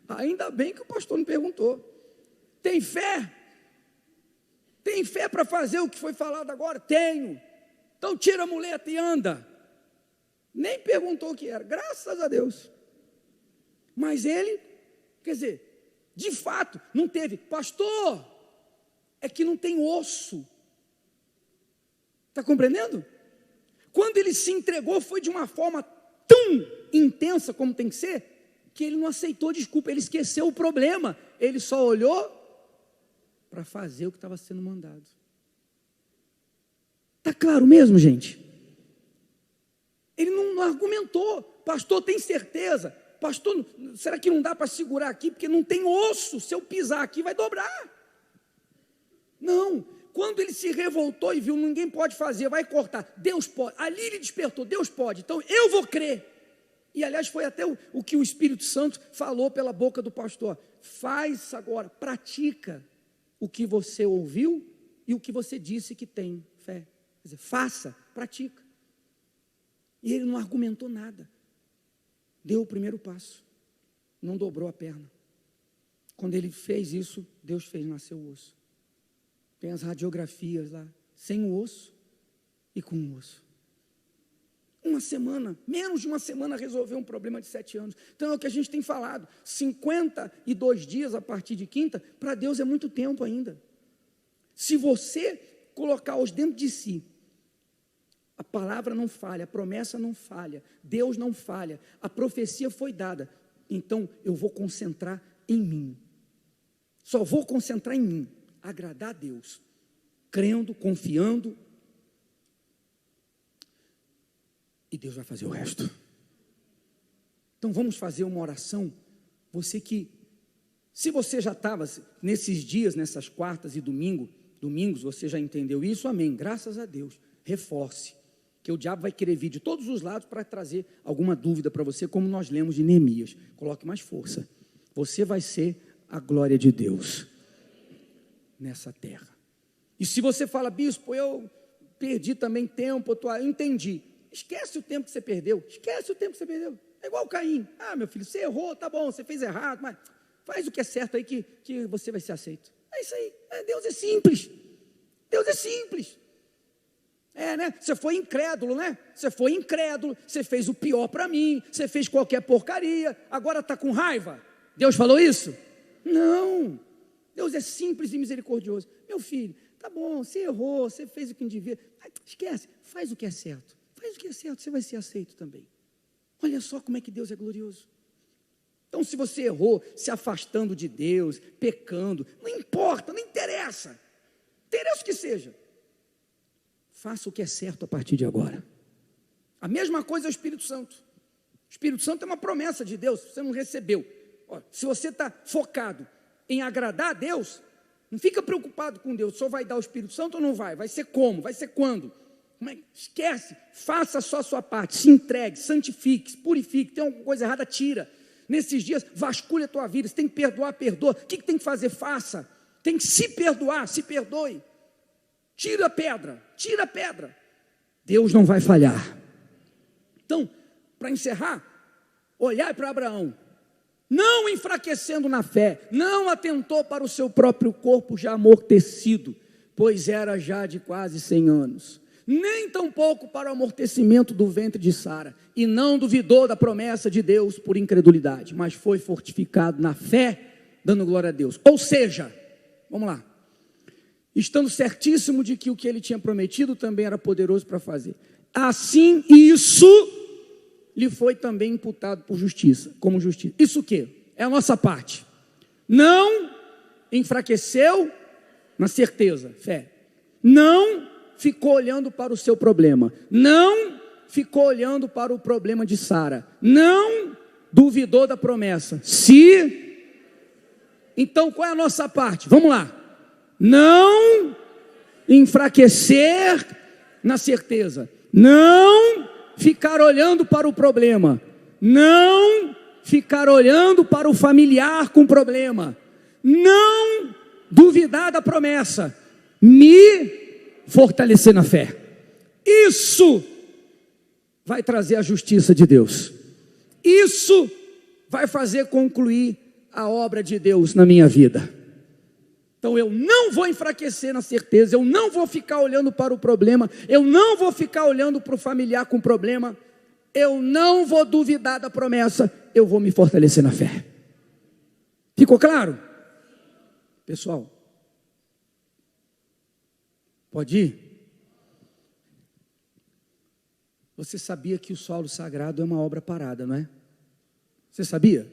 ainda bem que o pastor não perguntou. Tem fé? Tem fé para fazer o que foi falado agora? Tenho. Então tira a muleta e anda. Nem perguntou o que era, graças a Deus. Mas ele, quer dizer, de fato, não teve. Pastor, é que não tem osso. Está compreendendo? Quando ele se entregou, foi de uma forma tão intensa como tem que ser, que ele não aceitou desculpa, ele esqueceu o problema. Ele só olhou para fazer o que estava sendo mandado. Está claro mesmo, gente? Ele não argumentou. Pastor, tem certeza? Pastor, será que não dá para segurar aqui? Porque não tem osso, se eu pisar aqui vai dobrar. Não, quando ele se revoltou e viu, ninguém pode fazer, vai cortar, Deus pode, ali ele despertou, Deus pode, então eu vou crer. E aliás foi até o que o Espírito Santo falou pela boca do pastor, faz agora, pratica o que você ouviu e o que você disse que tem fé, quer dizer, faça, pratica. E ele não argumentou nada, deu o primeiro passo, não dobrou a perna. Quando ele fez isso, Deus fez nascer o osso. Tem as radiografias lá, sem o osso e com o osso. Uma semana, menos de uma semana resolveu um problema de 7 anos. Então é o que a gente tem falado, 52 dias a partir de quinta, para Deus é muito tempo ainda. Se você colocar hoje dentro de si, a palavra não falha, a promessa não falha, Deus não falha, a profecia foi dada, então eu vou concentrar em mim. Só vou concentrar em mim. Agradar a Deus. crendo, confiando, e Deus vai fazer o resto. Então vamos fazer uma oração. Você que, se você já estava nesses dias, nessas quartas e domingos, você já entendeu isso, amém, graças a Deus. Reforce, que o diabo vai querer vir de todos os lados para trazer alguma dúvida para você, como nós lemos de Neemias. Coloque mais força. Você vai ser a glória de Deus nessa terra. E se você fala, bispo, eu perdi também tempo, eu entendi. Esquece o tempo que você perdeu. Esquece o tempo que você perdeu. É igual Caim. Ah, meu filho, você errou, tá bom, você fez errado, mas faz o que é certo aí que você vai ser aceito. É isso aí. Deus é simples. Deus é simples. Né? Você foi incrédulo, né? Você foi incrédulo, você fez o pior para mim, você fez qualquer porcaria, agora está com raiva. Deus falou isso? Não. Deus é simples e misericordioso. Meu filho, tá bom, você errou, você fez o que não devia. Esquece, faz o que é certo. Faz o que é certo, você vai ser aceito também. Olha só como é que Deus é glorioso. Então, se você errou, se afastando de Deus, pecando, não importa, não interessa. Interessa o que seja. Faça o que é certo a partir de agora. A mesma coisa é o Espírito Santo. O Espírito Santo é uma promessa de Deus, você não recebeu. Se você está focado em agradar a Deus, não fica preocupado com Deus, só vai dar o Espírito Santo ou não vai? Vai ser como? Vai ser quando? Esquece, faça só a sua parte, se entregue, santifique, purifique, tem alguma coisa errada, tira. Nesses dias, vasculha a tua vida, você tem que perdoar, perdoa. O que tem que fazer? Faça. Tem que se perdoar, se perdoe. Tira a pedra. Deus não vai falhar. Então, para encerrar, olhai para Abraão, não enfraquecendo na fé, não atentou para o seu próprio corpo já amortecido, pois era já de quase 100 anos, nem tampouco para o amortecimento do ventre de Sara, e não duvidou da promessa de Deus por incredulidade, mas foi fortificado na fé, dando glória a Deus. Ou seja, vamos lá, estando certíssimo de que o que ele tinha prometido também era poderoso para fazer. Assim, isso lhe foi também imputado por justiça, como justiça. Isso o quê? É a nossa parte. Não enfraqueceu na certeza, fé. Não ficou olhando para o seu problema. Não ficou olhando para o problema de Sara. Não duvidou da promessa. Então, qual é a nossa parte? Vamos lá. Não enfraquecer na certeza, não ficar olhando para o problema, não ficar olhando para o familiar com problema, não duvidar da promessa, me fortalecer na fé. Isso vai trazer a justiça de Deus, isso vai fazer concluir a obra de Deus na minha vida. Então eu não vou enfraquecer na certeza, eu não vou ficar olhando para o problema, eu não vou ficar olhando para o familiar com problema, eu não vou duvidar da promessa, eu vou me fortalecer na fé. Ficou claro? Pessoal, pode ir? Você sabia que o solo sagrado é uma obra parada, não é? Você sabia?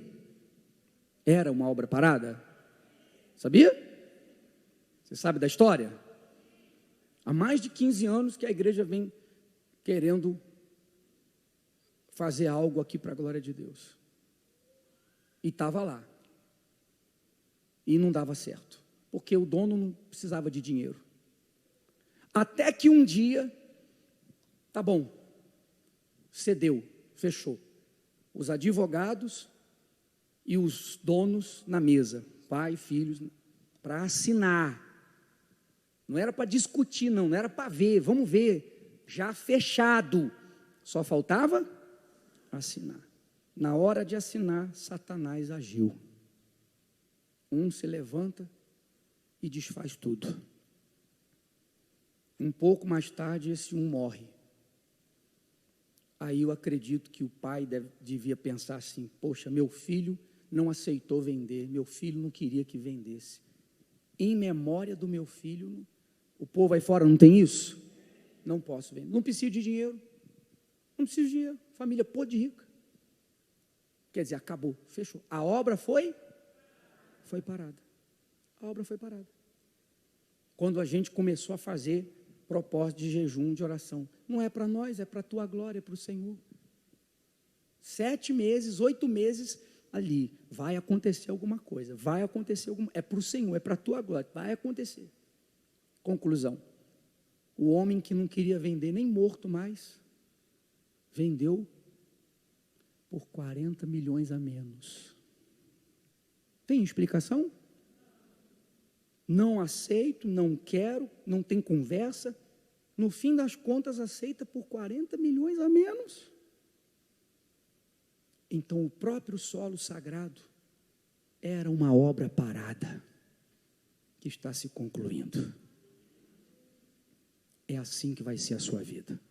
Era uma obra parada? Sabia? Você sabe da história? Há mais de 15 anos que a igreja vem querendo fazer algo aqui para a glória de Deus. E estava lá. E não dava certo. Porque o dono não precisava de dinheiro. Até que um dia, tá bom, cedeu, fechou. Os advogados e os donos na mesa, pai, filhos, para assinar. Não era para discutir, não era para ver, vamos ver, já fechado, só faltava assinar. Na hora de assinar, Satanás agiu. Um se levanta e desfaz tudo. Um pouco mais tarde, esse um morre. Aí eu acredito que o pai devia pensar assim, poxa, meu filho não aceitou vender, meu filho não queria que vendesse. Em memória do meu filho, o povo aí fora não tem isso? Não posso vender. Não preciso de dinheiro. Não preciso de dinheiro. Família podre de rica. Quer dizer, acabou, fechou. A obra foi parada. A obra foi parada. quando a gente começou a fazer propósito de jejum, de oração. Não é para nós, é para a tua glória, é para o Senhor. 7 meses, 8 meses ali, vai acontecer alguma coisa, vai acontecer alguma, é para o Senhor, é para a tua glória, vai acontecer. Conclusão, o homem que não queria vender nem morto mais, vendeu por 40 milhões a menos. Tem explicação? Não aceito, não quero, não tem conversa. No fim das contas, aceita por 40 milhões a menos. Então, o próprio solo sagrado era uma obra parada que está se concluindo. É assim que vai ser a sua vida.